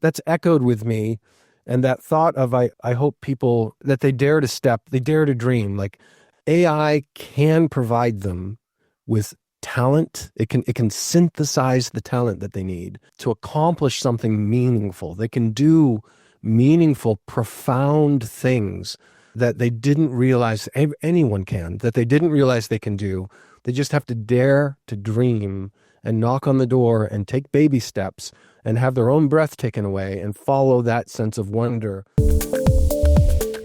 that's echoed with me. And that thought of, I hope people, that they dare they dare to dream. Like AI can provide them with talent. It can synthesize the talent that they need to accomplish something meaningful. They can do meaningful, profound things that they didn't realize anyone can, that they didn't realize they can do. They just have to dare to dream and knock on the door and take baby steps and have their own breath taken away and follow that sense of wonder.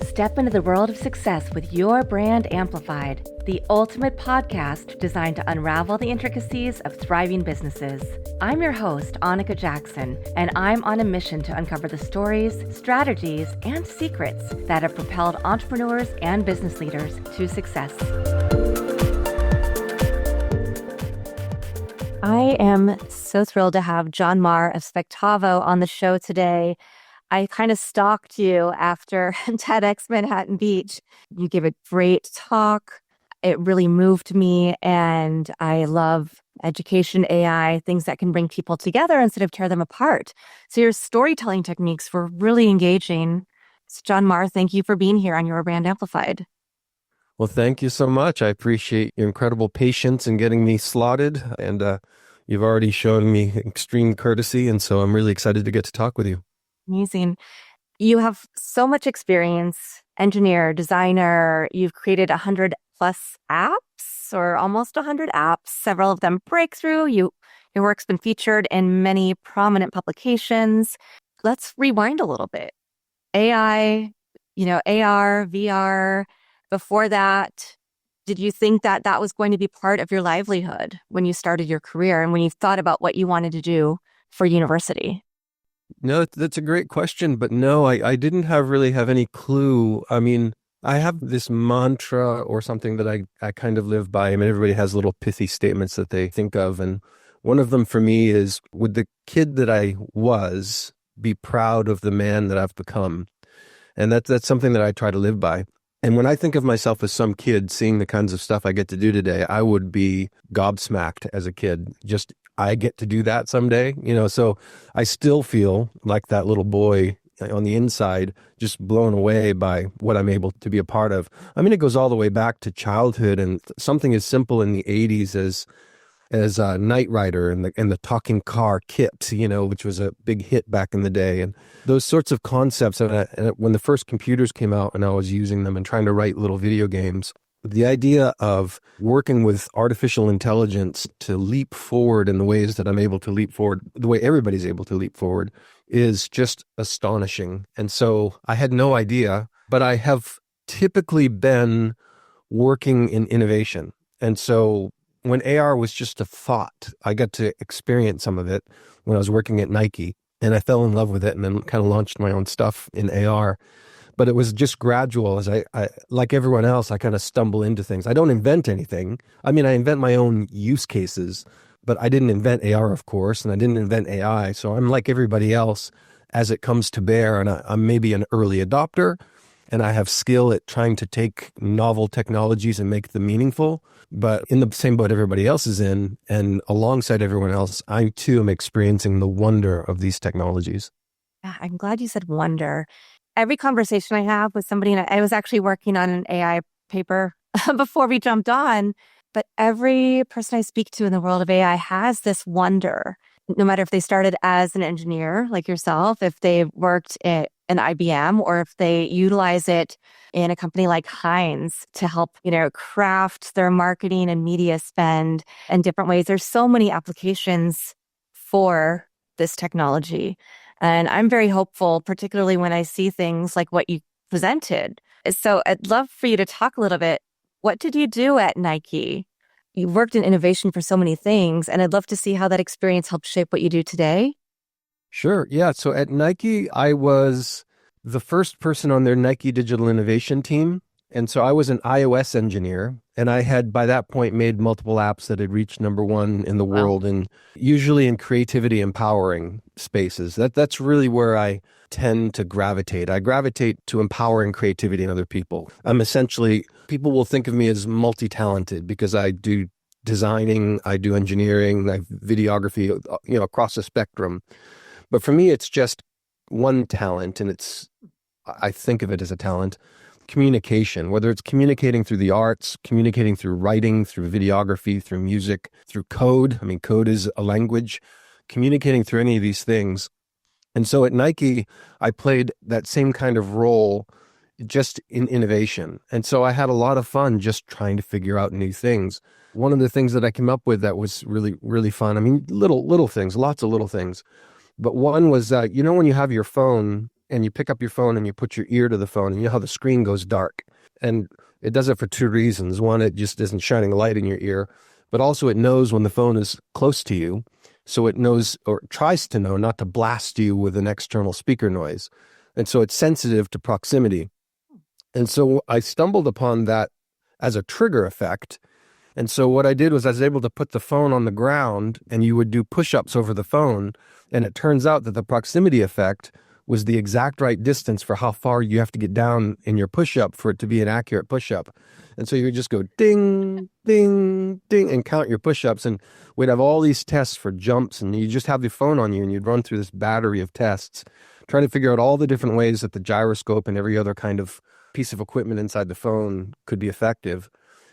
Step into the world of success with your brand amplified, the ultimate podcast designed to unravel the intricacies of thriving businesses. I'm your host, Annika Jackson, and I'm on a mission to uncover the stories, strategies, and secrets that have propelled entrepreneurs and business leaders to success. I am so thrilled to have Jonmar of Spectavo on the show today. I kind of stalked you after TEDx Manhattan Beach. You gave a great talk. It really moved me, and I love education, AI, things that can bring people together instead of tear them apart. So your storytelling techniques were really engaging. So Jonmar, thank you for being here on Your Brand Amplified. Well, thank you so much. I appreciate your incredible patience in getting me slotted, and you've already shown me extreme courtesy, and so I'm really excited to get to talk with you. Amazing. You have so much experience, engineer, designer. You've created 100 plus apps or almost 100 apps, several of them breakthrough. Your work's been featured in many prominent publications. Let's rewind a little bit. AI, AR, VR. Before that, did you think that that was going to be part of your livelihood when you started your career and when you thought about what you wanted to do for university? No, that's a great question, but no, I didn't really have any clue. I mean, I have this mantra or something that I kind of live by. I mean, everybody has little pithy statements that they think of, and one of them for me is, would the kid that I was be proud of the man that I've become? And that's something that I try to live by. And when I think of myself as some kid seeing the kinds of stuff I get to do today, I would be gobsmacked as a kid. Just, I get to do that someday, so I still feel like that little boy on the inside, just blown away by what I'm able to be a part of. I mean, it goes all the way back to childhood, and something as simple in the 80s as Knight Rider and the talking car kit, which was a big hit back in the day. And those sorts of concepts, and when the first computers came out and I was using them and trying to write little video games, the idea of working with artificial intelligence to leap forward in the ways that I'm able to leap forward, the way everybody's able to leap forward, is just astonishing. And so I had no idea, but I have typically been working in innovation. And so when AR was just a thought, I got to experience some of it when I was working at Nike, and I fell in love with it and then kind of launched my own stuff in AR. But it was just gradual. As I like everyone else, I kind of stumble into things. I don't invent anything. I mean, I invent my own use cases, but I didn't invent AR, of course, and I didn't invent AI. So I'm like everybody else as it comes to bear, and I'm maybe an early adopter, and I have skill at trying to take novel technologies and make them meaningful. But in the same boat everybody else is in, and alongside everyone else, I too am experiencing the wonder of these technologies. Yeah, I'm glad you said wonder. Every conversation I have with somebody, and I was actually working on an AI paper before we jumped on, but every person I speak to in the world of AI has this wonder, no matter if they started as an engineer like yourself, if they worked at an IBM, or if they utilize it in a company like Heinz to help, craft their marketing and media spend in different ways. There's so many applications for this technology. And I'm very hopeful, particularly when I see things like what you presented. So I'd love for you to talk a little bit. What did you do at Nike? You worked in innovation for so many things, and I'd love to see how that experience helped shape what you do today. Sure. Yeah. So at Nike, I was the first person on their Nike Digital Innovation team. And so I was an iOS engineer, and I had by that point made multiple apps that had reached #1 in the world, and usually in creativity empowering spaces. That's really where I tend to gravitate. I gravitate to empowering creativity in other people. People will think of me as multi-talented because I do designing, I do engineering, I have videography, across the spectrum. But for me, it's just one talent, and I think of it as a talent, communication, whether it's communicating through the arts, communicating through writing, through videography, through music, through code. I mean, code is a language, communicating through any of these things. And so at Nike, I played that same kind of role just in innovation. And so I had a lot of fun just trying to figure out new things. One of the things that I came up with that was really, really fun. I mean, little things, lots of little things. But one was, when you have your phone and you pick up your phone and you put your ear to the phone, and you know how the screen goes dark. And it does it for two reasons. One, it just isn't shining a light in your ear, but also it knows when the phone is close to you. So it knows, or tries to know, not to blast you with an external speaker noise. And so it's sensitive to proximity. And so I stumbled upon that as a trigger effect. And so what I did was I was able to put the phone on the ground, and you would do push-ups over the phone. And it turns out that the proximity effect was the exact right distance for how far you have to get down in your push-up for it to be an accurate push-up. And so you would just go ding, ding, ding, and count your push-ups. And we'd have all these tests for jumps, and you just have the phone on you, and you'd run through this battery of tests, trying to figure out all the different ways that the gyroscope and every other kind of piece of equipment inside the phone could be effective.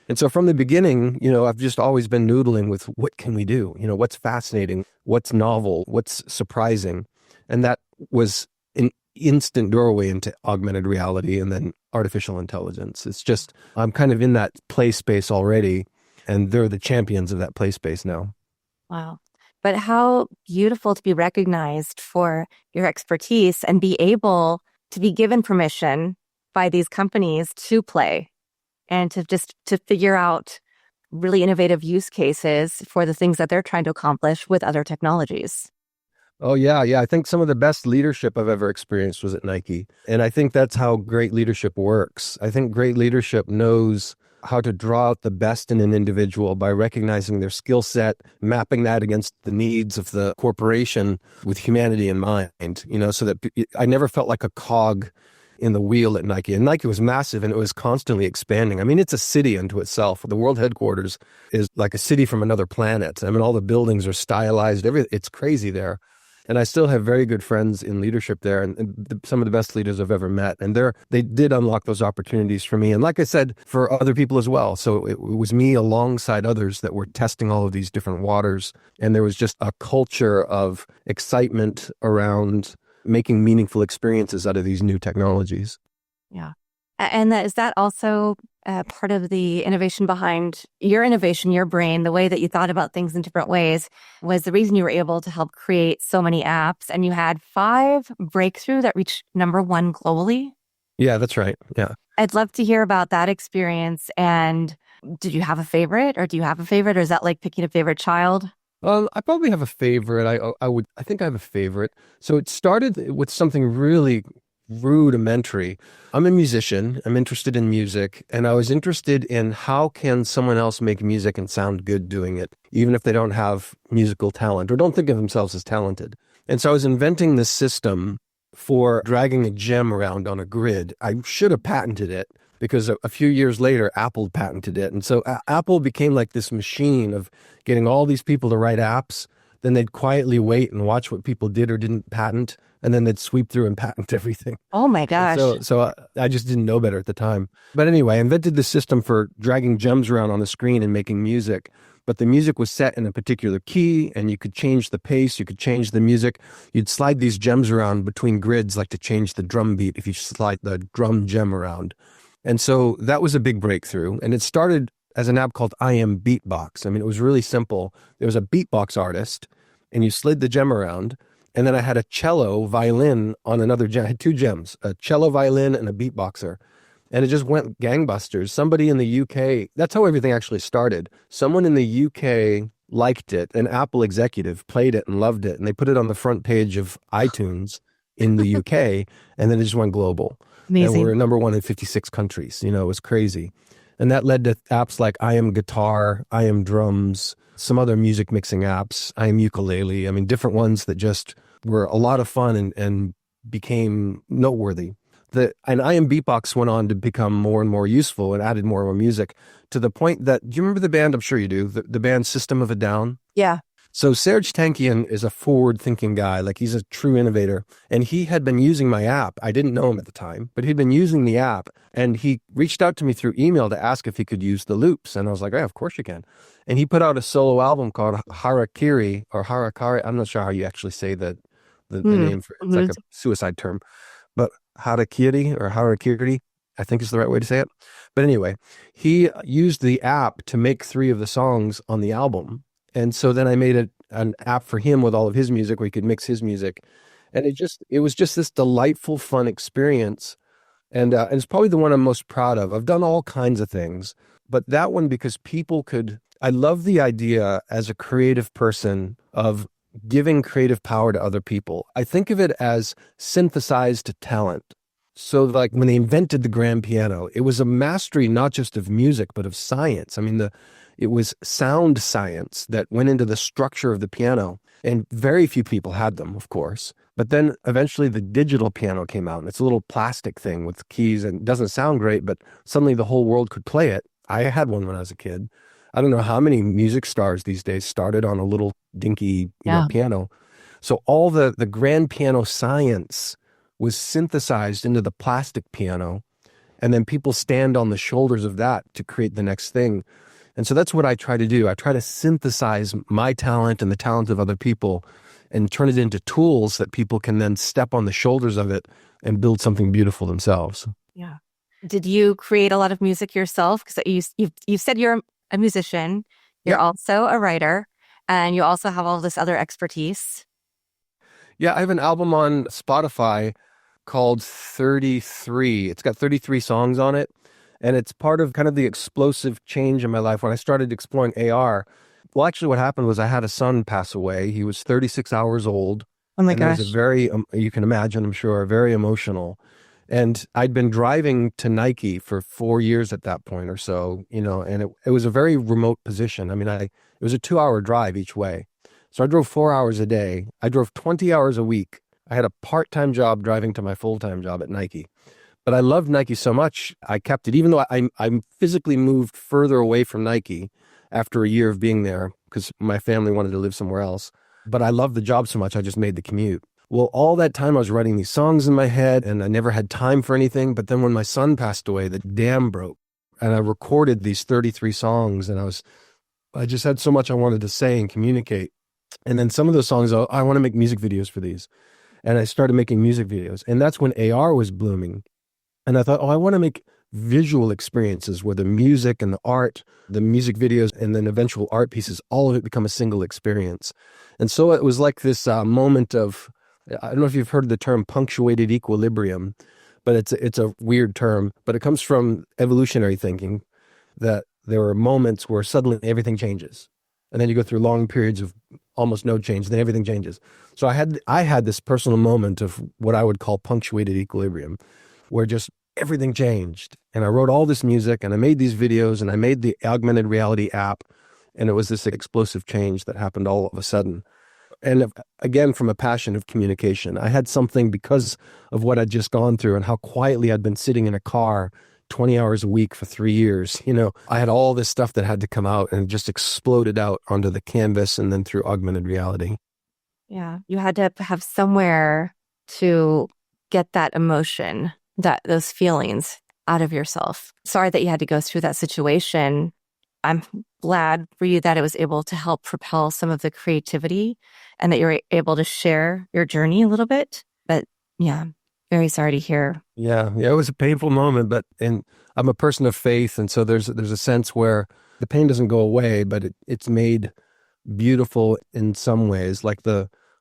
And so from the beginning, I've just always been noodling with what can we do? What's fascinating, what's novel, what's surprising. And that was an instant doorway into augmented reality and then artificial intelligence. It's just, I'm kind of in that play space already, and they're the champions of that play space now. Wow. But how beautiful to be recognized for your expertise and be able to be given permission by these companies to play and to figure out really innovative use cases for the things that they're trying to accomplish with other technologies. Oh, yeah. I think some of the best leadership I've ever experienced was at Nike. And I think that's how great leadership works. I think great leadership knows how to draw out the best in an individual by recognizing their skill set, mapping that against the needs of the corporation with humanity in mind, so that I never felt like a cog in the wheel at Nike. And Nike was massive, and it was constantly expanding. I mean, it's a city unto itself. The world headquarters is like a city from another planet. I mean, all the buildings are stylized. It's crazy there. And I still have very good friends in leadership there, and some of the best leaders I've ever met. And they did unlock those opportunities for me. And like I said, for other people as well. So it was me alongside others that were testing all of these different waters. And there was just a culture of excitement around making meaningful experiences out of these new technologies. Yeah. And is that also part of the innovation behind your innovation, your brain, the way that you thought about things in different ways was the reason you were able to help create so many apps, and you had 5 breakthrough that reached #1 globally? Yeah, that's right. Yeah. I'd love to hear about that experience. And did you have a favorite, or do you have a favorite, or is that like picking a favorite child? I probably have a favorite. I think I have a favorite. So it started with something really rudimentary. I'm a musician. I'm interested in music, and I was interested in how can someone else make music and sound good doing it, even if they don't have musical talent or don't think of themselves as talented. And so I was inventing this system for dragging a gem around on a grid. I should have patented it, because a few years later, Apple patented it. And so Apple became like this machine of getting all these people to write apps. Then they'd quietly wait and watch what people did or didn't patent. And then they'd sweep through and patent everything. Oh my gosh. So I just didn't know better at the time. But anyway, I invented this system for dragging gems around on the screen and making music. But the music was set in a particular key, and you could change the pace, you could change the music. You'd slide these gems around between grids, like to change the drum beat if you slide the drum gem around. And so that was a big breakthrough. And it started as an app called I Am Beatbox. I mean, it was really simple. There was a beatbox artist, and you slid the gem around. And then I had a cello violin on another gem. I had 2 gems, a cello violin and a beatboxer. And it just went gangbusters. Somebody in the UK, that's how everything actually started. Someone in the UK liked it. An Apple executive played it and loved it. And they put it on the front page of iTunes in the UK. And then it just went global. Amazing. And we're #1 in 56 countries. It was crazy. And that led to apps like I Am Guitar, I Am Drums, some other music mixing apps, I Am Ukulele. I mean, different ones that just were a lot of fun and became noteworthy. And I Am Beatbox went on to become more and more useful and added more and more music, to the point that, do you remember the band? I'm sure you do. The band System of a Down? Yeah. So Serge Tankian is a forward-thinking guy, like he's a true innovator, and he had been using my app. I didn't know him at the time, but he'd been using the app, and he reached out to me through email to ask if he could use the loops, and I was like, "Yeah, of course you can." And he put out a solo album called Harakiri or Harakari. I'm not sure how you actually say the Mm. name for it. It's like Mhm. a suicide term, but Harakiri, I think is the right way to say it. But anyway, he used the app to make three of the songs on the album. And so then I made an app for him with all of his music where he could mix his music. And it was just this delightful, fun experience. And it's probably the one I'm most proud of. I've done all kinds of things, but that one, because people could, I love the idea as a creative person of giving creative power to other people. I think of it as synthesized talent. So like when they invented the grand piano, it was a mastery not just of music, but of science. I mean, it was sound science that went into the structure of the piano. And very few people had them, of course. But then eventually the digital piano came out, and it's a little plastic thing with keys and it doesn't sound great, but suddenly the whole world could play it. I had one when I was a kid. I don't know how many music stars these days started on a little dinky, Yeah. piano. So all the grand piano science was synthesized into the plastic piano, and then people stand on the shoulders of that to create the next thing. And so that's what I try to do. I try to synthesize my talent and the talent of other people and turn it into tools that people can then step on the shoulders of it and build something beautiful themselves. Yeah. Did you create a lot of music yourself? Because you said you're a musician, you're Yeah. also a writer, and you also have all this other expertise. Yeah, I have an album on Spotify called 33. It's got 33 songs on it. And it's part of kind of the explosive change in my life when I started exploring AR. Well, actually, what happened was I had a son pass away. He was 36 hours old. Oh my And it was a gosh. very, you can imagine, I'm sure, very emotional. And I'd been driving to Nike for 4 years at that point or so, and it was a very remote position. I mean, it was a 2-hour drive each way. So I drove 4 hours a day. I drove 20 hours a week. I had a part-time job driving to my full-time job at Nike. But I loved Nike so much, I kept it, even though I physically moved further away from Nike after a year of being there because my family wanted to live somewhere else. But I loved the job so much, I just made the commute. Well, all that time I was writing these songs in my head and I never had time for anything. But then when my son passed away, the dam broke and I recorded these 33 songs and I just had so much I wanted to say and communicate. And then some of those songs, I want to make music videos for these. And I started making music videos. And that's when AR was blooming. And I thought, I want to make visual experiences where the music and the art, the music videos, and then eventual art pieces, all of it become a single experience. And so it was like this moment of, I don't know if you've heard the term punctuated equilibrium, but it's a weird term, but it comes from evolutionary thinking that there are moments where suddenly everything changes. And then you go through long periods of almost no change, then everything changes. So I had this personal moment of what I would call punctuated equilibrium, where just everything changed. And I wrote all this music and I made these videos and I made the augmented reality app. And it was this explosive change that happened all of a sudden. And again, from a passion of communication, I had something because of what I'd just gone through and how quietly I'd been sitting in a car 20 hours a week for 3 years. I had all this stuff that had to come out and it just exploded out onto the canvas and then through augmented reality. Yeah. You had to have somewhere to get that emotion, those feelings out of yourself. Sorry that you had to go through that situation. I'm glad for you that it was able to help propel some of the creativity and that you were able to share your journey a little bit. But yeah, very sorry to hear. Yeah, it was a painful moment, and I'm a person of faith, and so there's a sense where the pain doesn't go away, but it's made beautiful in some ways. Like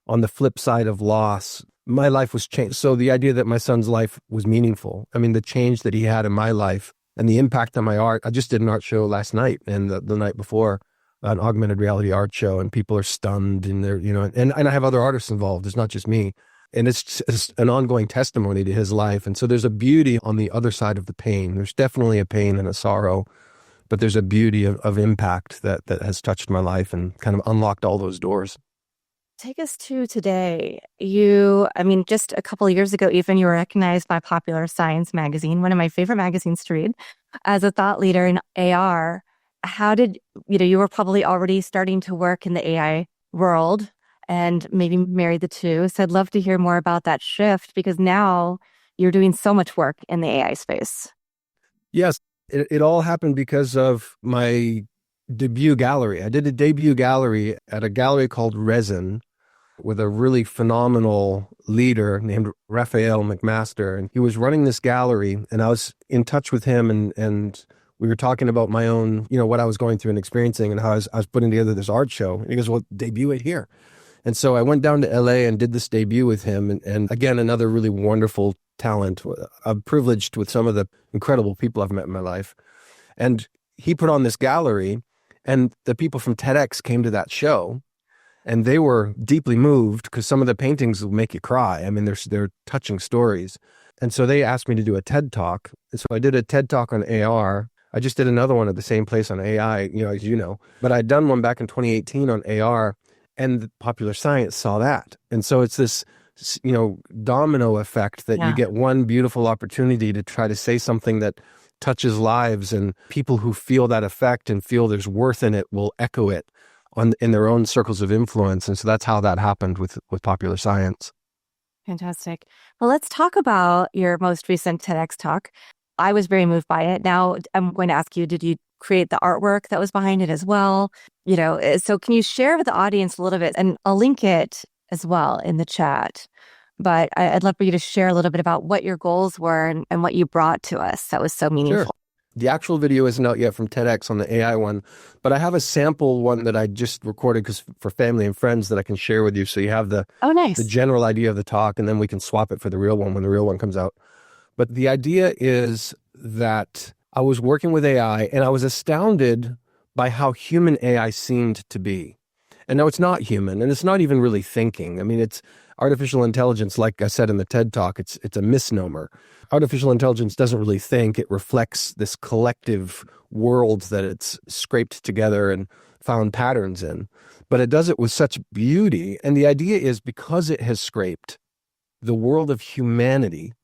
on the flip side of loss, my life was changed. So the idea that my son's life was meaningful, I mean, the change that he had in my life and the impact on my art. I just did an art show last night and the night before, an augmented reality art show, and people are stunned and they're, and I have other artists involved. It's not just me. And it's an ongoing testimony to his life. And so there's a beauty on the other side of the pain. There's definitely a pain and a sorrow, but there's a beauty of impact that has touched my life and kind of unlocked all those doors. Take us to today. Just a couple of years ago, even you were recognized by Popular Science magazine, one of my favorite magazines to read, as a thought leader in AR. How did, you were probably already starting to work in the AI world and maybe marry the two. So I'd love to hear more about that shift because now you're doing so much work in the AI space. Yes, it all happened because of my debut gallery. I did a debut gallery at a gallery called Resin with a really phenomenal leader named Raphael McMaster. And he was running this gallery, and I was in touch with him, and we were talking about my own, what I was going through and experiencing and how I was putting together this art show. And he goes, well, debut it here. And so I went down to LA and did this debut with him. And again, another really wonderful talent. I'm privileged with some of the incredible people I've met in my life. And he put on this gallery, and the people from TEDx came to that show, and they were deeply moved because some of the paintings will make you cry. I mean, they're touching stories. And so they asked me to do a TED Talk. And so I did a TED Talk on AR. I just did another one at the same place on AI, as you know. But I'd done one back in 2018 on AR, and Popular Science saw that. And so it's this, domino effect that you get one beautiful opportunity to try to say something that touches lives, and people who feel that effect and feel there's worth in it will echo it in their own circles of influence. And so that's how that happened with Popular Science. Fantastic. Well, let's talk about your most recent TEDx talk. I was very moved by it. Now I'm going to ask you, did you create the artwork that was behind it as well? So can you share with the audience a little bit, and I'll link it as well in the chat. But I'd love for you to share a little bit about what your goals were and what you brought to us. That was so meaningful. Sure. The actual video isn't out yet from TEDx on the AI one, but I have a sample one that I just recorded for family and friends that I can share with you. So you have the general idea of the talk, and then we can swap it for the real one when the real one comes out. But the idea is that I was working with AI, and I was astounded by how human AI seemed to be. And no, it's not human, and it's not even really thinking. I mean, it's artificial intelligence, like I said in the TED Talk, it's a misnomer. Artificial intelligence doesn't really think. It reflects this collective world that it's scraped together and found patterns in. But it does it with such beauty. And the idea is, because it has scraped the world of humanity,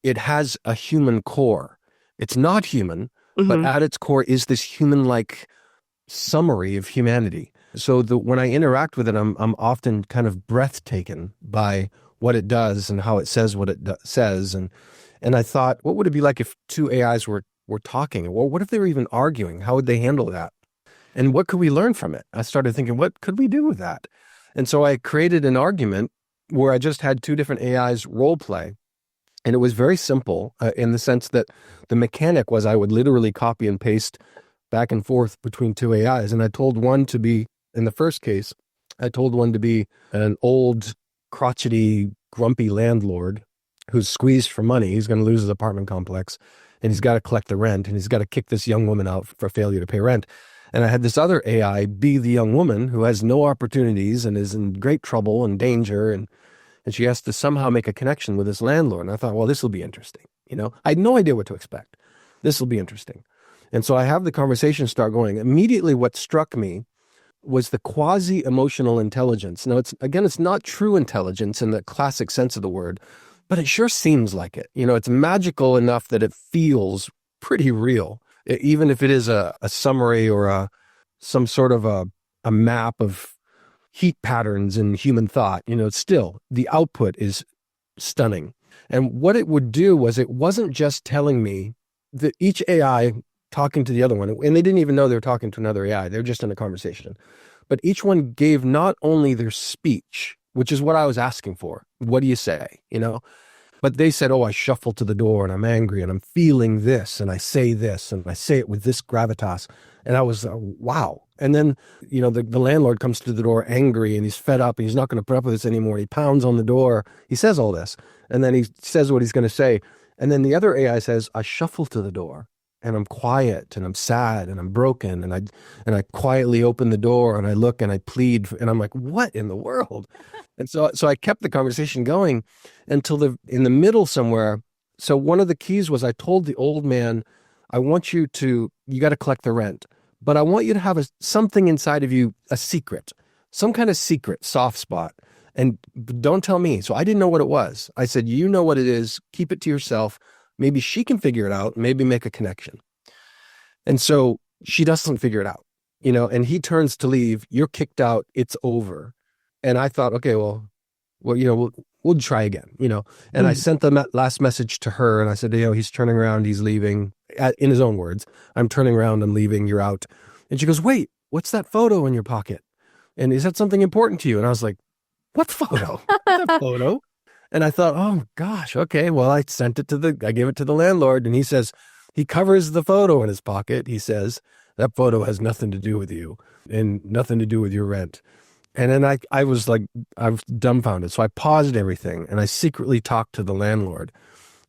it has a human core. It's not human, but at its core is this human-like summary of humanity. So when I interact with it, I'm often kind of breathtaken by what it does and how it says what it says. And I thought, what would it be like if two AIs were talking? Well, what if they were even arguing? How would they handle that? And what could we learn from it? I started thinking, what could we do with that? And so I created an argument where I just had two different AIs role play. And it was very simple in the sense that the mechanic was I would literally copy and paste back and forth between two AIs. And I told one to be, in the first case, I told one to be an old, crotchety, grumpy landlord who's squeezed for money. He's going to lose his apartment complex, and he's got to collect the rent, and he's got to kick this young woman out for failure to pay rent. And I had this other AI be the young woman who has no opportunities and is in great trouble and danger, and she has to somehow make a connection with this landlord. And I thought, well, this will be interesting. I had no idea what to expect. This will be interesting. And so I have the conversation start going. Immediately what struck me was the quasi-emotional intelligence. Now, it's not true intelligence in the classic sense of the word, but it sure seems like it. It's magical enough that it feels pretty real, even if it is a summary or some sort of a map of heat patterns in human thought. Still, the output is stunning. And what it would do was, it wasn't just telling me that each AI talking to the other one, and they didn't even know they were talking to another AI. They were just in a conversation. But each one gave not only their speech, which is what I was asking for. What do you say? But they said, oh, I shuffle to the door and I'm angry and I'm feeling this and I say this and I say it with this gravitas. And I was, wow. And then, the landlord comes to the door angry and he's fed up and he's not going to put up with this anymore. He pounds on the door. He says all this. And then he says what he's going to say. And then the other AI says, I shuffle to the door. And I'm quiet and I'm sad and I'm broken and I quietly open the door and I look and I plead and I'm like, what in the world? And so I kept the conversation going until in the middle somewhere. So one of the keys was, I told the old man, I want you got to collect the rent, but I want you to have something inside of you, a secret, some kind of secret soft spot. And don't tell me. So I didn't know what it was. I said, you know what it is. Keep it to yourself. Maybe she can figure it out, maybe make a connection. And so she doesn't figure it out. and he turns to leave. You're kicked out. It's over. And I thought, okay, well, we'll try again. And I Mm. sent the last message to her, and I said, he's turning around, he's leaving. In his own words, I'm turning around, I'm leaving, you're out. And she goes, wait, what's that photo in your pocket? And is that something important to you? And I was like, what photo? That photo? And I thought, oh gosh, okay. Well, I gave it to the landlord, and he covers the photo in his pocket. He says, that photo has nothing to do with you and nothing to do with your rent. And then I was dumbfounded. So I paused everything and I secretly talked to the landlord.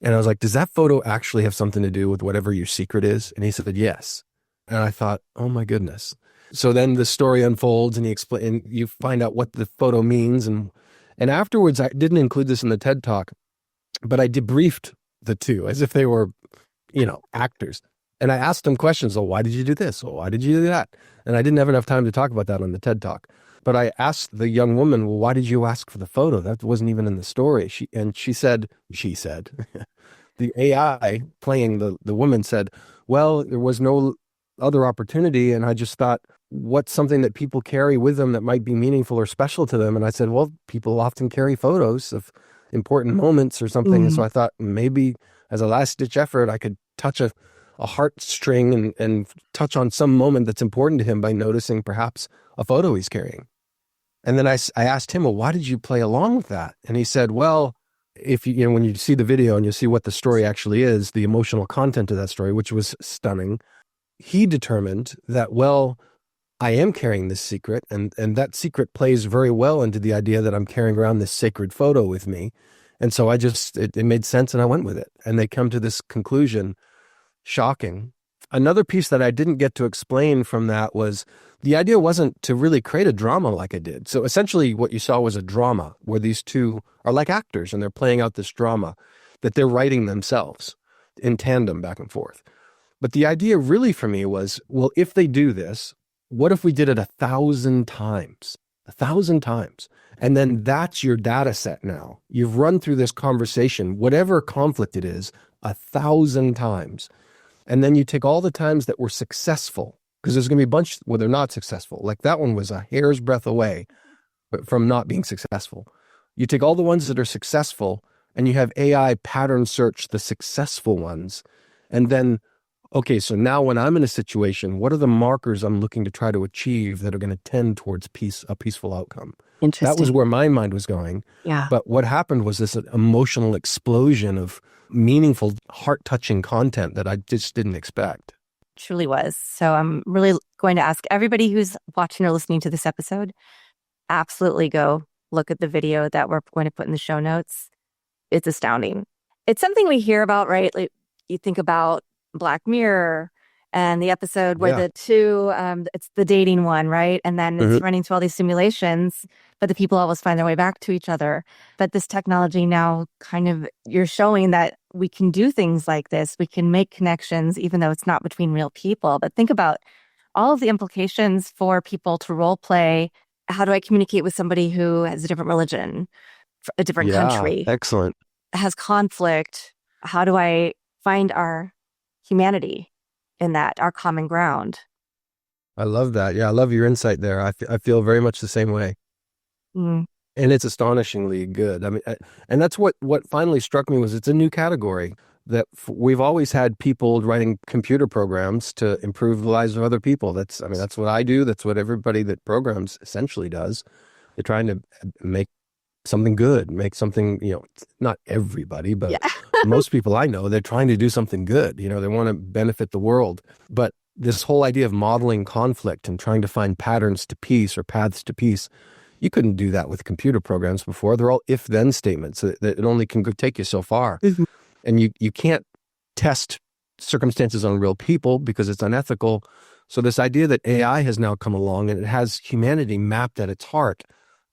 And I was like, does that photo actually have something to do with whatever your secret is? And he said, yes. And I thought, oh my goodness. So then the story unfolds and and you find out what the photo means. And afterwards, I didn't include this in the TED Talk, but I debriefed the two as if they were, actors. And I asked them questions. Oh, why did you do this? Oh, why did you do that? And I didn't have enough time to talk about that on the TED Talk. But I asked the young woman, well, why did you ask for the photo? That wasn't even in the story. She said, the AI playing the woman said, well, there was no other opportunity. And I just thought, what's something that people carry with them that might be meaningful or special to them? And I said, well, people often carry photos of important moments or something. And so I thought maybe as a last ditch effort, I could touch a heartstring and touch on some moment that's important to him by noticing perhaps a photo he's carrying. And then I asked him, well, why did you play along with that? And he said, well, if when you see the video and you see what the story actually is, the emotional content of that story, which was stunning, he determined that, well, I am carrying this secret, and that secret plays very well into the idea that I'm carrying around this sacred photo with me. And so it made sense and I went with it. And they come to this conclusion. Shocking. Another piece that I didn't get to explain from that was the idea wasn't to really create a drama like I did. So essentially what you saw was a drama where these two are like actors and they're playing out this drama that they're writing themselves in tandem back and forth. But the idea really for me was, well, if they do this, what if we did it 1,000 times? 1,000 times. And then that's your data set now. You've run through this conversation, whatever conflict it is, 1,000 times. And then you take all the times that were successful, because there's going to be a bunch where they're not successful. Like that one was a hair's breadth away from not being successful. You take all the ones that are successful and you have AI pattern search the successful ones. And then, okay, so now when I'm in a situation, what are the markers I'm looking to try to achieve that are going to tend towards a peaceful outcome? Interesting. That was where my mind was going. Yeah. But what happened was this emotional explosion of meaningful, heart-touching content that I just didn't expect. Truly was. So I'm really going to ask everybody who's watching or listening to this episode, absolutely go look at the video that we're going to put in the show notes. It's astounding. It's something we hear about, right? Like you think about Black Mirror and the episode where the two, it's the dating one, right? And then it's running through all these simulations, but the people always find their way back to each other. But this technology now you're showing that we can do things like this. We can make connections, even though it's not between real people. But think about all of the implications for people to role play. How do I communicate with somebody who has a different religion, a different country? Excellent. Has conflict? How do I find our humanity in that, our common ground? I love that. Yeah, I love your insight there. I feel very much the same way. And it's astonishingly good. I mean, and that's what finally struck me was it's a new category that we've always had people writing computer programs to improve the lives of other people. That's what I do. That's what everybody that programs essentially does. They're trying to make something good, make something, not everybody, but most people I know, they're trying to do something good. They want to benefit the world. But this whole idea of modeling conflict and trying to find patterns to peace or paths to peace, you couldn't do that with computer programs before. They're all if-then statements that it only can take you so far. And you can't test circumstances on real people because it's unethical. So this idea that AI has now come along and it has humanity mapped at its heart,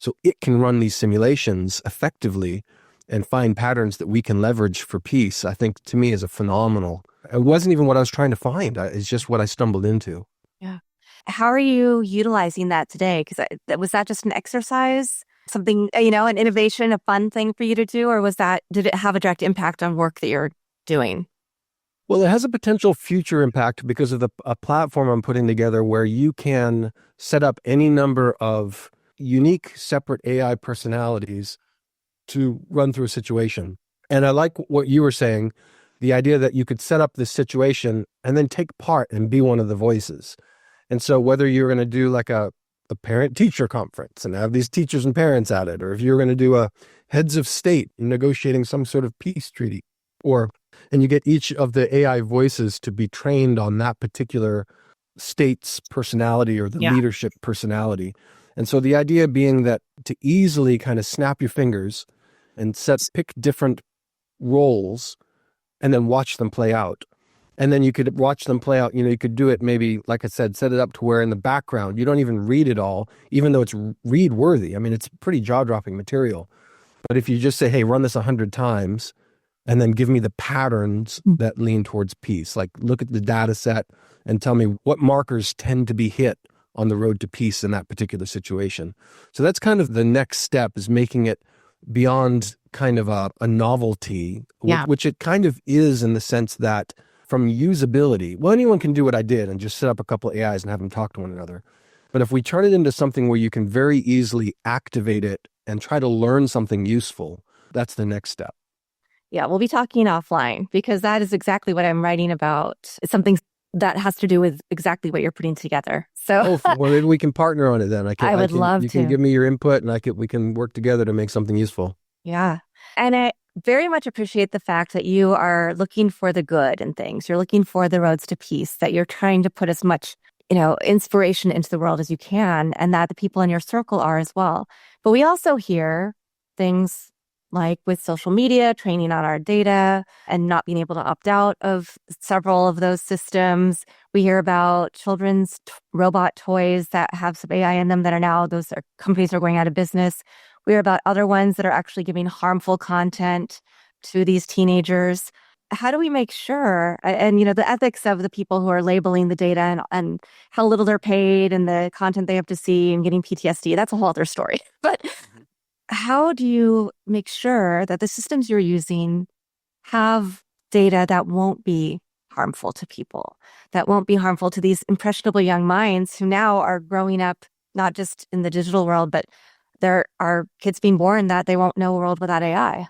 so it can run these simulations effectively and find patterns that we can leverage for peace, I think to me is a phenomenal. It wasn't even what I was trying to find. It's just what I stumbled into. Yeah. How are you utilizing that today? Because was that just an exercise, something, an innovation, a fun thing for you to do? Or did it have a direct impact on work that you're doing? Well, it has a potential future impact because of a platform I'm putting together where you can set up any number of unique, separate AI personalities to run through a situation. And I like what you were saying, the idea that you could set up this situation and then take part and be one of the voices. And so whether you're going to do like a parent teacher conference and have these teachers and parents at it, or if you're going to do a heads of state negotiating some sort of peace treaty, or and you get each of the AI voices to be trained on that particular state's personality or the Yeah. leadership personality. And so the idea being that to easily kind of snap your fingers and pick different roles and then watch them play out. And then you could watch them play out. You could do it maybe, like I said, set it up to where in the background, you don't even read it all, even though it's read worthy. I mean, it's pretty jaw-dropping material. But if you just say, hey, run this 100 times, and then give me the patterns that lean towards peace, like look at the data set and tell me what markers tend to be hit on the road to peace in that particular situation. So that's kind of the next step, is making it beyond kind of a novelty, Yeah. which it kind of is in the sense that from usability, well, anyone can do what I did and just set up a couple of AIs and have them talk to one another. But if we turn it into something where you can very easily activate it and try to learn something useful, that's the next step. Yeah, we'll be talking offline because that is exactly what I'm writing about. It's something that has to do with exactly what you're putting together. So Well, maybe we can partner on it then. I would love you to. can give me your input and we can work together to make something useful. Yeah. And I very much appreciate the fact that you are looking for the good in things. You're looking for the roads to peace, that you're trying to put as much, inspiration into the world as you can, and that the people in your circle are as well. But we also hear things like with social media, training on our data and not being able to opt out of several of those systems. We hear about children's robot toys that have some AI in them that are now, companies are going out of business. We hear about other ones that are actually giving harmful content to these teenagers. How do we make sure, and the ethics of the people who are labeling the data and how little they're paid and the content they have to see and getting PTSD, that's a whole other story. But how do you make sure that the systems you're using have data that won't be harmful to people, that won't be harmful to these impressionable young minds who now are growing up, not just in the digital world, but there are kids being born that they won't know a world without AI?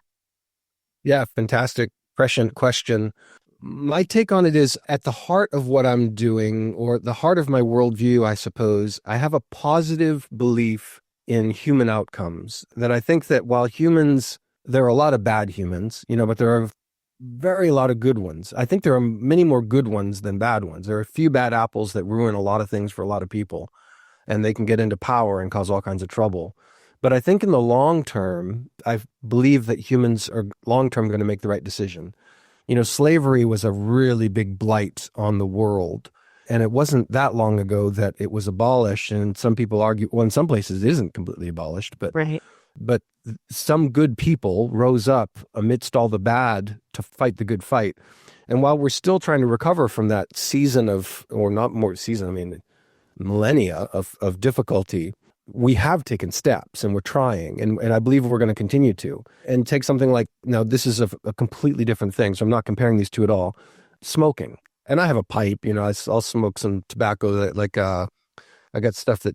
Yeah, fantastic prescient question. My take on it is, at the heart of what I'm doing, or the heart of my worldview, I suppose, I have a positive belief in human outcomes. That I think that while humans, there are a lot of bad humans, but there are very a lot of good ones. I think there are many more good ones than bad ones. There are a few bad apples that ruin a lot of things for a lot of people, and they can get into power and cause all kinds of trouble. But I think in the long term, I believe that humans are long term going to make the right decision. Slavery was a really big blight on the world. And it wasn't that long ago that it was abolished. And some people argue, well, in some places it isn't completely abolished, but Right. but some good people rose up amidst all the bad to fight the good fight. And while we're still trying to recover from that season of, or not more season, I mean, millennia of difficulty, we have taken steps and we're trying. And I believe we're going to continue to. And take something like, now this is a completely different thing, so I'm not comparing these two at all. Smoking. And I have a pipe, I'll smoke some tobacco that I got stuff that,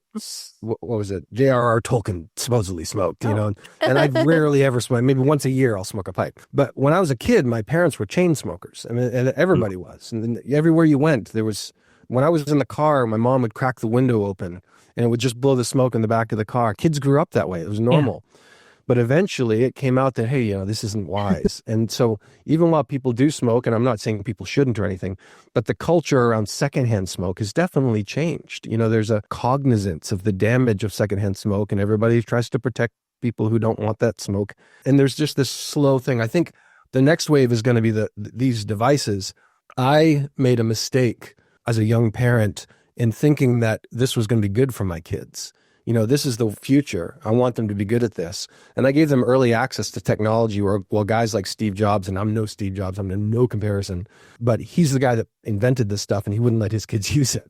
what was it? J.R.R. Tolkien supposedly smoked, and I rarely ever smoke. Maybe once a year I'll smoke a pipe. But when I was a kid, my parents were chain smokers. I mean, and everybody was. And then everywhere you went, when I was in the car, my mom would crack the window open and it would just blow the smoke in the back of the car. Kids grew up that way. It was normal. Yeah. But eventually it came out that, hey, this isn't wise. And so even while people do smoke, and I'm not saying people shouldn't or anything, but the culture around secondhand smoke has definitely changed. There's a cognizance of the damage of secondhand smoke, and everybody tries to protect people who don't want that smoke. And there's just this slow thing. I think the next wave is going to be these devices. I made a mistake as a young parent in thinking that this was going to be good for my kids. This is the future. I want them to be good at this. And I gave them early access to technology where, well, guys like Steve Jobs, and I'm no Steve Jobs, I'm in no comparison, but he's the guy that invented this stuff and he wouldn't let his kids use it,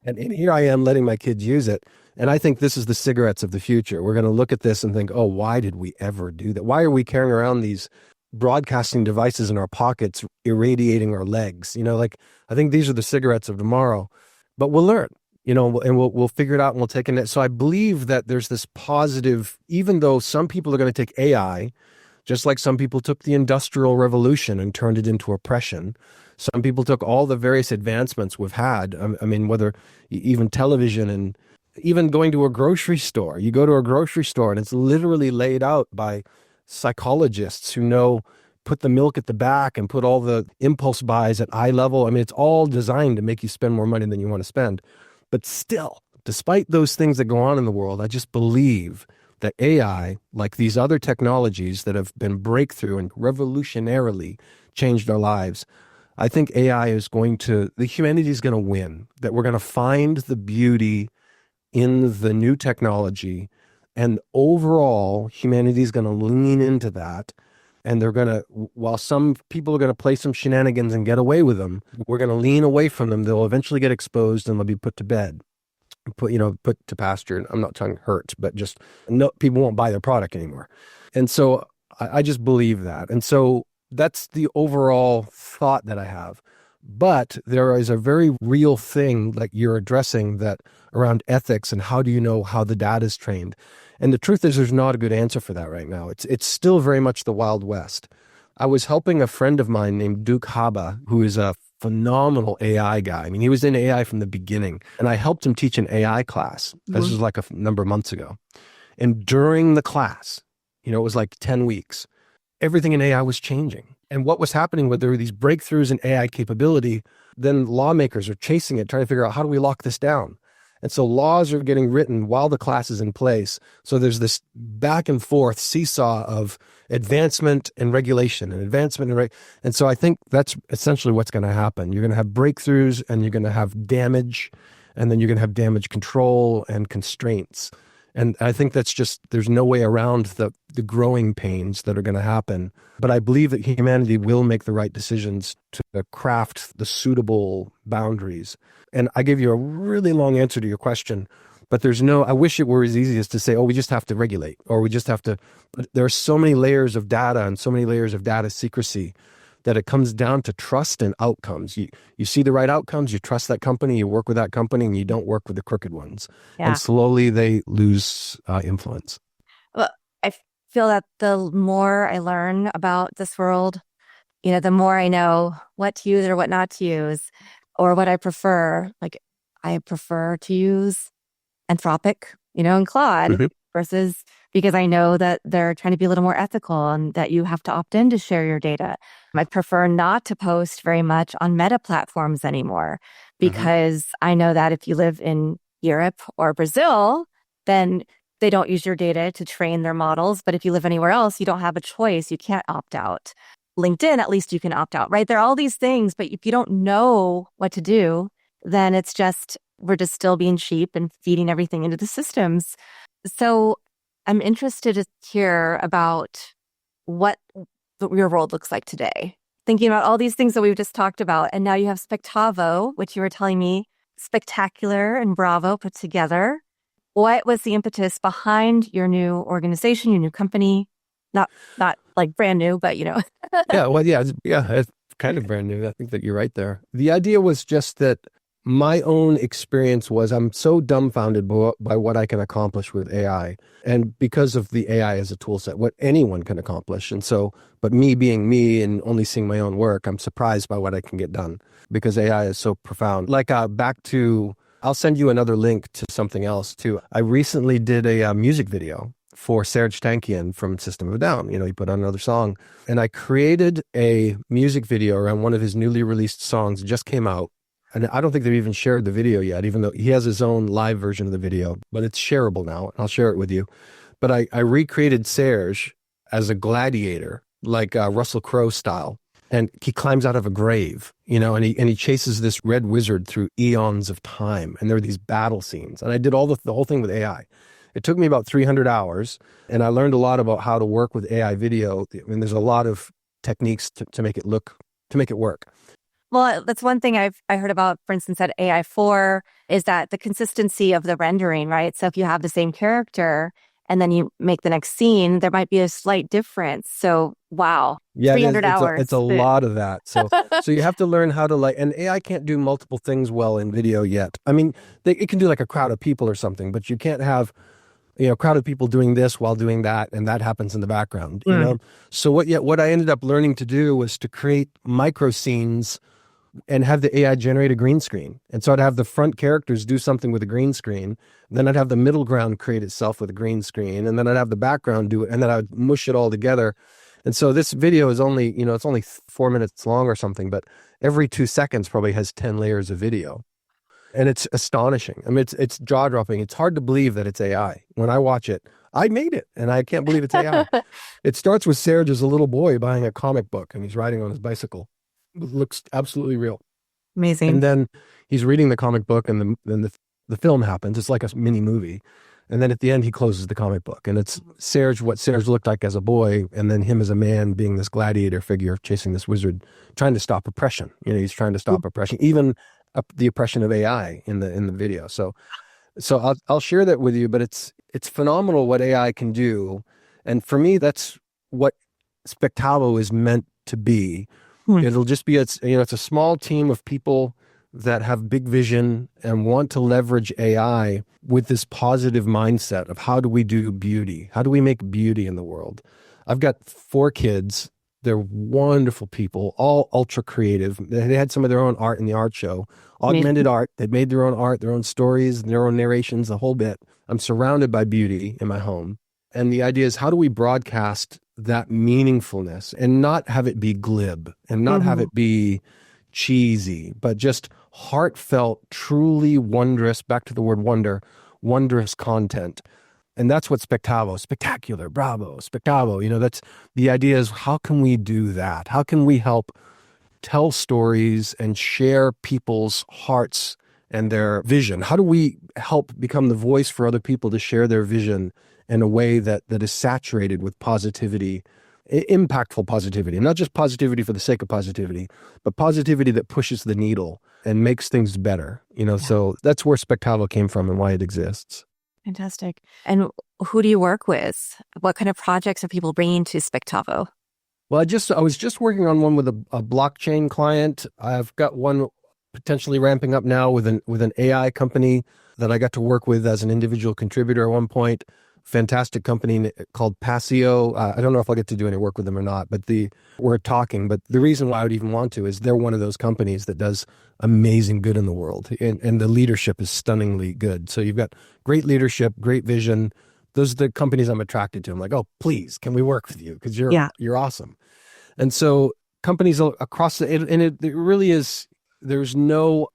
And here I am letting my kids use it. And I think this is the cigarettes of the future. We're going to look at this and think, oh, why did we ever do that? Why are we carrying around these broadcasting devices in our pockets irradiating our legs. Like I think these are the cigarettes of tomorrow, but we'll learn, and we'll figure it out and we'll take it. So I believe that there's this positive, even though some people are going to take AI, just like some people took the Industrial Revolution and turned it into oppression. Some people took all the various advancements we've had. I mean, whether even television and even going to a grocery store. You go to a grocery store and it's literally laid out by psychologists who put the milk at the back and put all the impulse buys at eye level. I mean, it's all designed to make you spend more money than you want to spend. But still, despite those things that go on in the world, I just believe that AI, like these other technologies that have been breakthrough and revolutionarily changed our lives, I think AI is the humanity is going to win, that we're going to find the beauty in the new technology. And overall, humanity is going to lean into that. And while some people are going to play some shenanigans and get away with them, we're going to lean away from them. They'll eventually get exposed and they'll be put to bed, put to pasture. I'm not talking hurt, but just no, people won't buy their product anymore. And so I just believe that. And so that's the overall thought that I have. But there is a very real thing like you're addressing that around ethics and how do you know how the data is trained? And the truth is there's not a good answer for that right now. It's still very much the Wild West. I was helping a friend of mine named Duke Haba, who is a phenomenal AI guy. I mean, he was in AI from the beginning. And I helped him teach an AI class. This was like a number of months ago. And during the class, it was like 10 weeks, everything in AI was changing. And what was happening there were these breakthroughs in AI capability, then lawmakers are chasing it, trying to figure out how do we lock this down? And so laws are getting written while the class is in place. So there's this back and forth seesaw of advancement and regulation and advancement and so I think that's essentially what's going to happen. You're going to have breakthroughs and you're going to have damage, and then you're going to have damage control and constraints. And I think there's no way around the growing pains that are going to happen. But I believe that humanity will make the right decisions to craft the suitable boundaries. And I gave you a really long answer to your question, but I wish it were as easy as to say, oh, we just have to regulate, or we just have to, but there are so many layers of data and so many layers of data secrecy that it comes down to trust and outcomes. You see the right outcomes, you trust that company, you work with that company, and you don't work with the crooked ones. Yeah. And slowly they lose influence. Well, I feel that the more I learn about this world, the more I know what to use or what not to use, or what I prefer. Like I prefer to use Anthropic, and Claude versus, because I know that they're trying to be a little more ethical and that you have to opt in to share your data. I prefer not to post very much on meta platforms anymore because I know that if you live in Europe or Brazil, then they don't use your data to train their models. But if you live anywhere else, you don't have a choice. You can't opt out. LinkedIn, at least you can opt out, right? There are all these things, but if you don't know what to do, then we're just still being cheap and feeding everything into the systems. So I'm interested to hear about what your world looks like today. Thinking about all these things that we've just talked about. And now you have Spectavo, which you were telling me, Spectacular and Bravo put together. What was the impetus behind your new organization, your new company? Not like brand new, but Yeah, well, it's kind of brand new. I think that you're right there. The idea was just that my own experience was I'm so dumbfounded by what I can accomplish with AI. And because of the AI as a tool set, what anyone can accomplish. And so, but me being me and only seeing my own work, I'm surprised by what I can get done because AI is so profound. Like I'll send you another link to something else too. I recently did a music video for Serj Tankian from System of a Down. He put on another song. And I created a music video around one of his newly released songs. It just came out. And I don't think they've even shared the video yet, even though he has his own live version of the video, but it's shareable now. I'll share it with you. But I recreated Serj as a gladiator, like Russell Crowe style. And he climbs out of a grave, and he chases this red wizard through eons of time. And there are these battle scenes. And I did the whole thing with AI. It took me about 300 hours, and I learned a lot about how to work with AI video. I mean, there's a lot of techniques to make it work. Well, that's one thing I heard about, for instance, at AI4 is that the consistency of the rendering, right? So if you have the same character and then you make the next scene, there might be a slight difference. So, wow, Yeah, it is. 300 hours. It's a lot of that. So you have to learn how to and AI can't do multiple things well in video yet. I mean, it can do like a crowd of people or something, but you can't have, a crowd of people doing this while doing that, and that happens in the background, So what I ended up learning to do was to create micro scenes and have the AI generate a green screen. And so I'd have the front characters do something with a green screen. Then I'd have the middle ground create itself with a green screen. And then I'd have the background do it. And then I would mush it all together. And so this video is only, it's only 4 minutes long or something, but every 2 seconds probably has 10 layers of video. And it's astonishing. I mean, it's jaw dropping. It's hard to believe that it's AI. When I watch it, I made it and I can't believe it's AI. It starts with Serge as a little boy buying a comic book and he's riding on his bicycle. It looks absolutely real. Amazing. And then he's reading the comic book and then the film happens. It's like a mini movie. And then at the end, he closes the comic book. And it's Serge, what Serge looked like as a boy, and then him as a man being this gladiator figure chasing this wizard, trying to stop oppression. He's trying to stop oppression, even the oppression of AI in the video. So I'll share that with you, but it's phenomenal what AI can do. And for me, that's what Spectavo is meant to be. It'll just be, it's a small team of people that have big vision and want to leverage AI with this positive mindset of how do we do beauty? How do we make beauty in the world? I've got 4 kids. They're wonderful people, all ultra creative. They had some of their own art in the art show, augmented art. They made their own art, their own stories, their own narrations, the whole bit. I'm surrounded by beauty in my home. And the idea is, how do we broadcast that meaningfulness and not have it be glib and not have it be cheesy, but just heartfelt, truly wondrous, back to the word wonder, wondrous content. And that's what Spectavo, spectacular, bravo, Spectavo, that's the idea is, how can we do that? How can we help tell stories and share people's hearts and their vision? How do we help become the voice for other people to share their vision in a way that is saturated with positivity, impactful positivity, not just positivity for the sake of positivity, but positivity that pushes the needle and makes things better, So that's where Spectavo came from and why it exists. Fantastic. And who do you work with? What kind of projects are people bringing to Spectavo? Well, I was just working on one with a blockchain client. I've got one potentially ramping up now with an AI company that I got to work with as an individual contributor at one point. Fantastic company called Passio. I don't know if I'll get to do any work with them or not, but we're talking. But the reason why I would even want to is they're one of those companies that does amazing good in the world, and the leadership is stunningly good. So you've got great leadership, great vision. Those are the companies I'm attracted to. I'm like, oh, please, can we work with you? Because you're awesome. And so companies across it really is. There's no,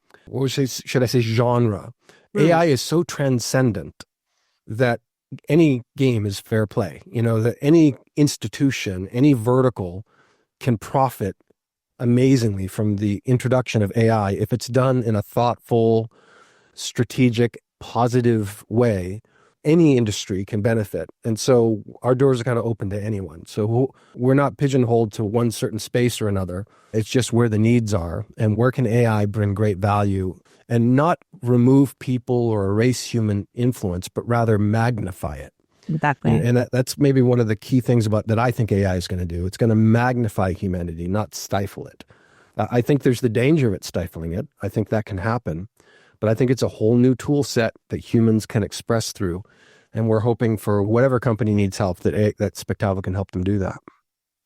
should I say, genre. AI is so transcendent that any game is fair play, that any institution, any vertical can profit amazingly from the introduction of AI if it's done in a thoughtful, strategic, positive way. Any industry can benefit. And so our doors are kind of open to anyone. So we're not pigeonholed to one certain space or another. It's just where the needs are and where can AI bring great value and not remove people or erase human influence, but rather magnify it. Exactly. And that's maybe one of the key things about that I think AI is going to do. It's going to magnify humanity, not stifle it. I think there's the danger of it stifling it. I think that can happen. But I think it's a whole new tool set that humans can express through. And we're hoping for whatever company needs help that Spectavo can help them do that.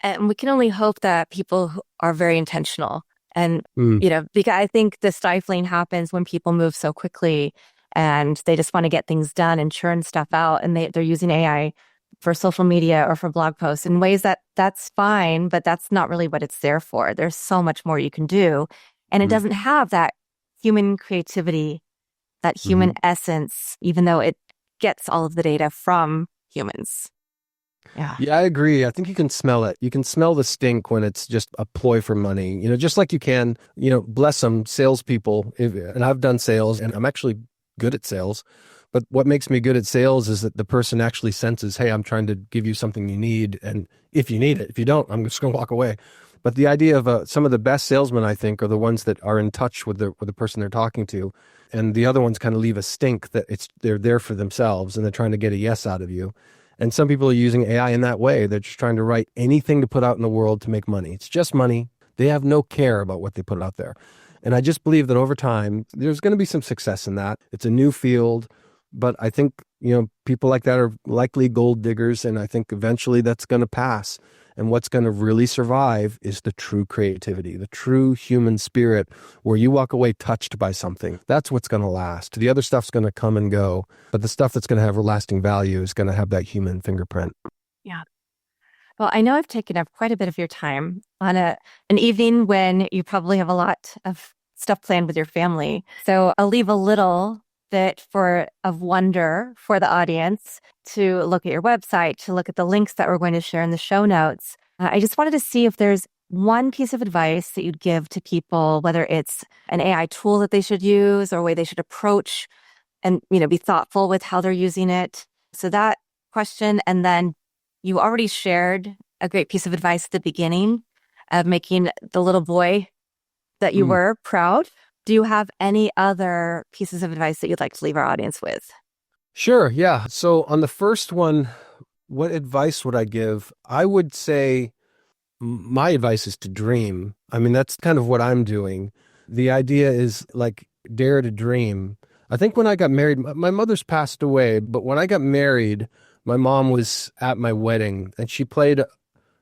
And we can only hope that people are very intentional. And, because I think the stifling happens when people move so quickly and they just want to get things done and churn stuff out. And they're using AI for social media or for blog posts in ways that's fine, but that's not really what it's there for. There's so much more you can do. And it doesn't have that human creativity, that human essence, even though it gets all of the data from humans. Yeah, I agree. I think you can smell it. You can smell the stink when it's just a ploy for money, just like you can, bless them, salespeople. And I've done sales and I'm actually good at sales. But what makes me good at sales is that the person actually senses, hey, I'm trying to give you something you need. And if you need it, if you don't, I'm just going to walk away. But the idea of some of the best salesmen, I think, are the ones that are in touch with the person they're talking to. And the other ones kind of leave a stink that they're there for themselves and they're trying to get a yes out of you. And some people are using AI in that way. They're just trying to write anything to put out in the world to make money. It's just money. They have no care about what they put out there. And I just believe that over time, there's going to be some success in that. It's a new field, but I think, people like that are likely gold diggers. And I think eventually that's going to pass. And what's going to really survive is the true creativity, the true human spirit, where you walk away touched by something. That's what's going to last. The other stuff's going to come and go, but the stuff that's going to have lasting value is going to have that human fingerprint. Yeah. Well, I know I've taken up quite a bit of your time on an evening when you probably have a lot of stuff planned with your family. So I'll leave a little bit of wonder for the audience to look at your website, to look at the links that we're going to share in the show notes. I just wanted to see if there's one piece of advice that you'd give to people, whether it's an AI tool that they should use or a way they should approach and, be thoughtful with how they're using it. So that question, and then you already shared a great piece of advice at the beginning of making the little boy that you were proud. Do you have any other pieces of advice that you'd like to leave our audience with? Sure. Yeah. So on the first one, what advice would I give? I would say my advice is to dream. I mean, that's kind of what I'm doing. The idea is like dare to dream. I think when I got married, my mother's passed away, but when I got married, my mom was at my wedding and she played,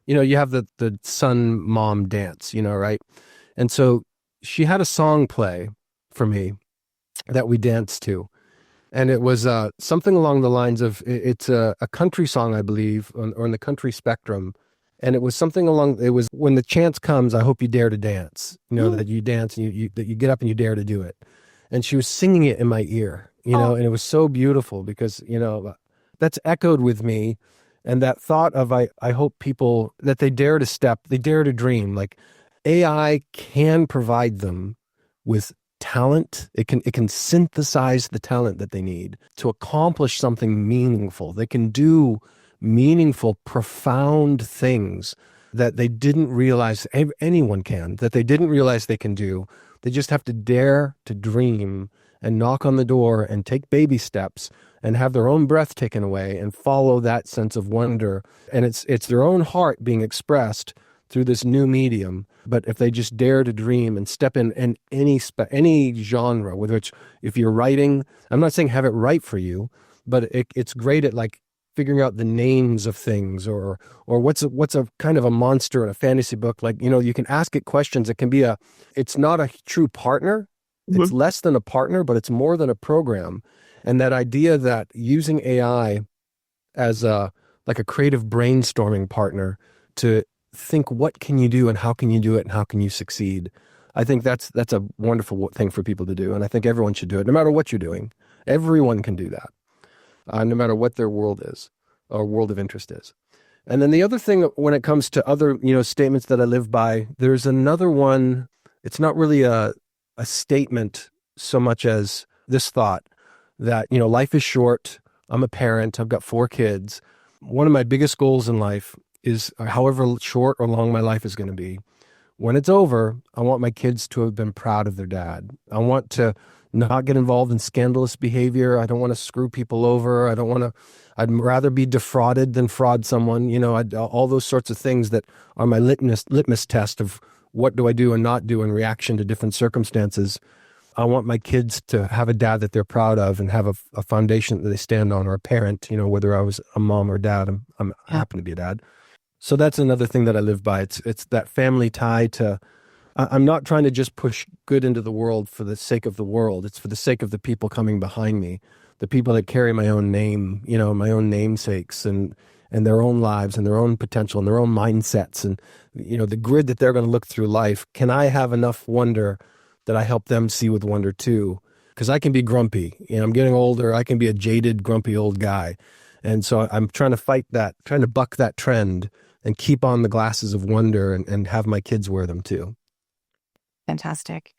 you have the son mom dance, right? And so she had a song play for me that we danced to. And it was something along the lines of, it's a country song, I believe, or in the country spectrum. And it was something it was, when the chance comes, I hope you dare to dance, that you dance and that you get up and you dare to do it. And she was singing it in my ear, and it was so beautiful because, that's echoed with me. And that thought of, I hope people, that they dare to dream. Like AI can provide them with talent. It can synthesize the talent that they need to accomplish something meaningful. They can do meaningful, profound things that they didn't realize anyone can, that they didn't realize they can do. They just have to dare to dream and knock on the door and take baby steps and have their own breath taken away and follow that sense of wonder. And it's their own heart being expressed through this new medium. But if they just dare to dream and step in any genre, whether it's, if you're writing, I'm not saying have it write for you, but it's great at like figuring out the names of things or what's a kind of a monster in a fantasy book. Like, you can ask it questions. It can be it's not a true partner. It's less than a partner, but it's more than a program. And that idea that using AI as like a creative brainstorming partner to think, what can you do and how can you do it and how can you succeed? I think that's a wonderful thing for people to do. And I think everyone should do it, no matter what you're doing. Everyone can do that, no matter what their world is or world of interest is. And then the other thing, when it comes to other, statements that I live by, there's another one. It's not really a statement so much as this thought that, life is short. I'm a parent. I've got 4 kids. One of my biggest goals in life is, however short or long my life is going to be, when it's over, I want my kids to have been proud of their dad. I want to not get involved in scandalous behavior. I don't want to screw people over. I'd rather be defrauded than fraud someone. All those sorts of things that are my litmus test of what do I do and not do in reaction to different circumstances. I want my kids to have a dad that they're proud of and have a foundation that they stand on, or a parent, whether I was a mom or dad. I happen to be a dad. So that's another thing that I live by. It's that family tie to, I'm not trying to just push good into the world for the sake of the world. It's for the sake of the people coming behind me, the people that carry my own name, my own namesakes and their own lives and their own potential and their own mindsets and, the grid that they're going to look through life. Can I have enough wonder that I help them see with wonder too? Because I can be grumpy. I'm getting older. I can be a jaded, grumpy old guy. And so I'm trying to fight that, trying to buck that trend and keep on the glasses of wonder and have my kids wear them too. Fantastic.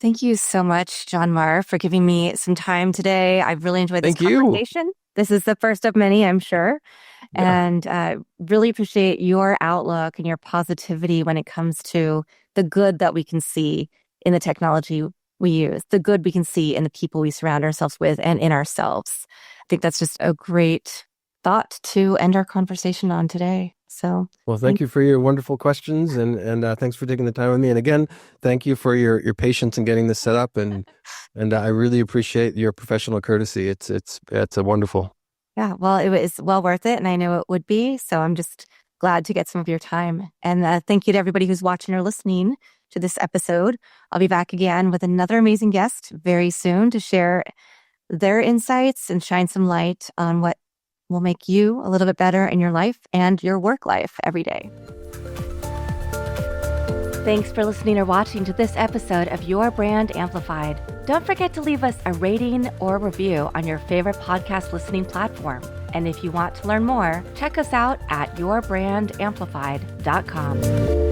Thank you so much, Jonmar, for giving me some time today. I've really enjoyed this conversation. This is the first of many, I'm sure. Yeah. And really appreciate your outlook and your positivity when it comes to the good that we can see in the technology we use, the good we can see in the people we surround ourselves with and in ourselves. I think that's just a great thought to end our conversation on today. So, Well, thank you for your wonderful questions, and thanks for taking the time with me. And again, thank you for your patience in getting this set up, and I really appreciate your professional courtesy. It's a wonderful. yeah, well, it was well worth it, and I know it would be. So I'm just glad to get some of your time. And thank you to everybody who's watching or listening to this episode. I'll be back again with another amazing guest very soon to share their insights and shine some light on what will make you a little bit better in your life and your work life every day. Thanks for listening or watching to this episode of Your Brand Amplified. Don't forget to leave us a rating or review on your favorite podcast listening platform. And if you want to learn more, check us out at yourbrandamplified.com.